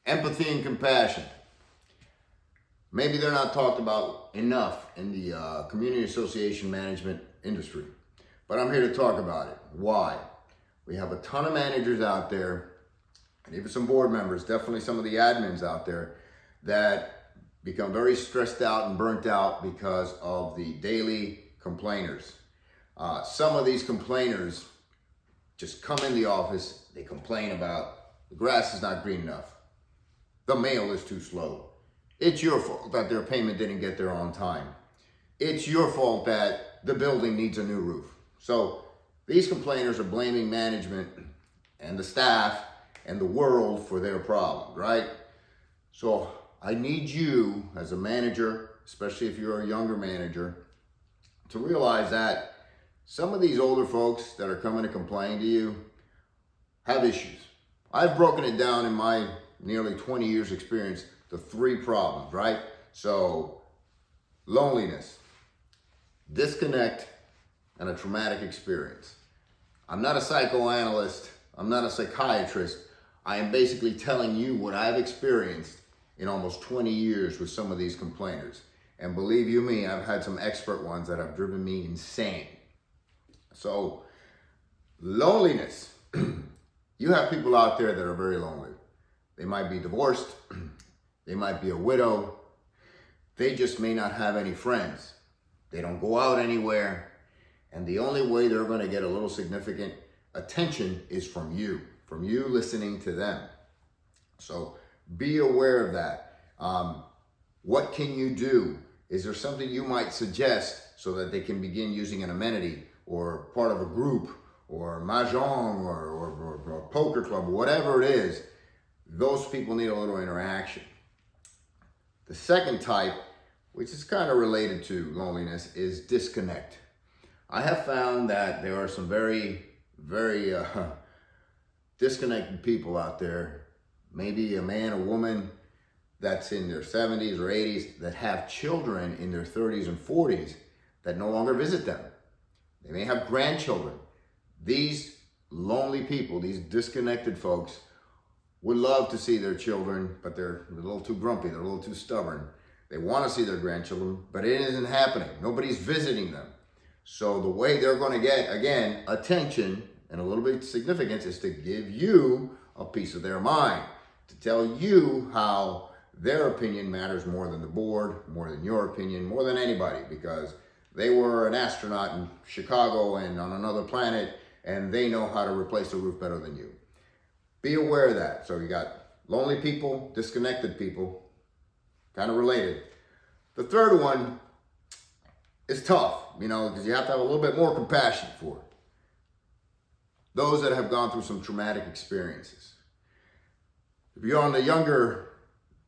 Empathy and compassion. Maybe they're not talked about enough in the community association management industry, but I'm here to talk about it. Why? We have a ton of managers out there, and even some board members, definitely some of the admins out there, that become very stressed out and burnt out because of the daily complainers. Some of these complainers just come in the office, they complain about the grass is not green enough, the mail is too slow. It's your fault that their payment didn't get there on time. It's your fault that the building needs a new roof. So these complainers are blaming management and the staff and the world for their problem, right? So I need you as a manager, especially if you're a younger manager, to realize that some of these older folks that are coming to complain to you have issues. I've broken it down in my nearly 20 years experience to 3 problems, right? So loneliness, disconnect, and a traumatic experience. I'm not a psychoanalyst. I'm not a psychiatrist. I am basically telling you what I've experienced in almost 20 years with some of these complainers. And believe you me, I've had some expert ones that have driven me insane. So loneliness. You have people out there that are very lonely. They might be divorced. They might be a widow. They just may not have any friends. They don't go out anywhere. And the only way they're going to get a little significant attention is from you listening to them. So be aware of that. What can you do? Is there something you might suggest so that they can begin using an amenity or part of a group or mahjong or poker club, whatever it is? Those people need a little interaction. The second type, which is kind of related to loneliness, is disconnect. I have found that there are some very disconnected people out there, maybe a man or woman that's in their 70s or 80s that have children in their 30s and 40s that no longer visit them. They may have grandchildren. These lonely people, these disconnected folks, would love to see their children, but they're a little too grumpy, they're a little too stubborn. They want to see their grandchildren, but it isn't happening. Nobody's visiting them. So the way they're going to get, again, attention and a little bit of significance is to give you a piece of their mind, to tell you how their opinion matters more than the board, more than your opinion, more than anybody, because they were an astronaut in Chicago and on another planet, and they know how to replace a roof better than you. Be aware of that. So you got lonely people, disconnected people, kind of related. The third one is tough, because you have to have a little bit more compassion for it. Those that have gone through some traumatic experiences. If you're on the younger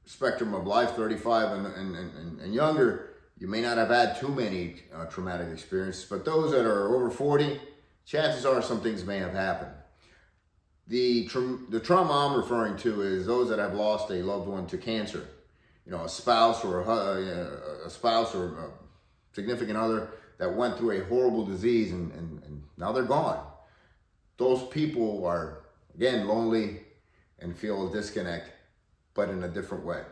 spectrum of life, 35 and younger, you may not have had too many traumatic experiences, but those that are over 40, chances are some things may have happened. The trauma I'm referring to is those that have lost a loved one to cancer, a spouse or a significant other that went through a horrible disease and now they're gone. Those people are, again, lonely and feel a disconnect, but in a different way.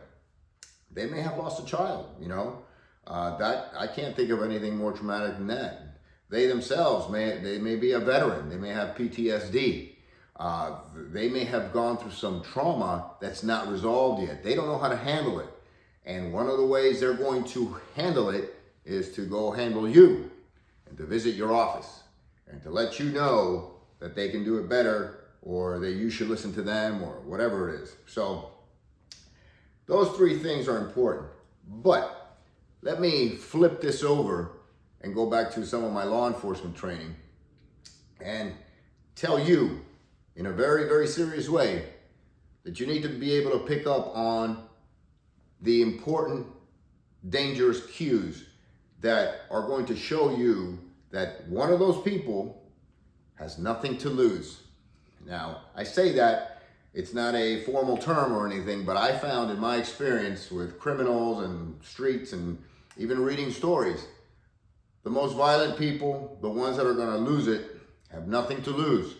They may have lost a child, that I can't think of anything more traumatic than that. They themselves may be a veteran. They may have PTSD. They may have gone through some trauma that's not resolved yet. They don't know how to handle it. And one of the ways they're going to handle it is to go handle you and to visit your office and to let you know that they can do it better or that you should listen to them or whatever it is. So those 3 things are important. But let me flip this over and go back to some of my law enforcement training and tell you in a very, very serious way that you need to be able to pick up on the important, dangerous cues that are going to show you that one of those people has nothing to lose. Now, I say that, it's not a formal term or anything, but I found in my experience with criminals and streets and even reading stories, the most violent people, the ones that are going to lose it, have nothing to lose.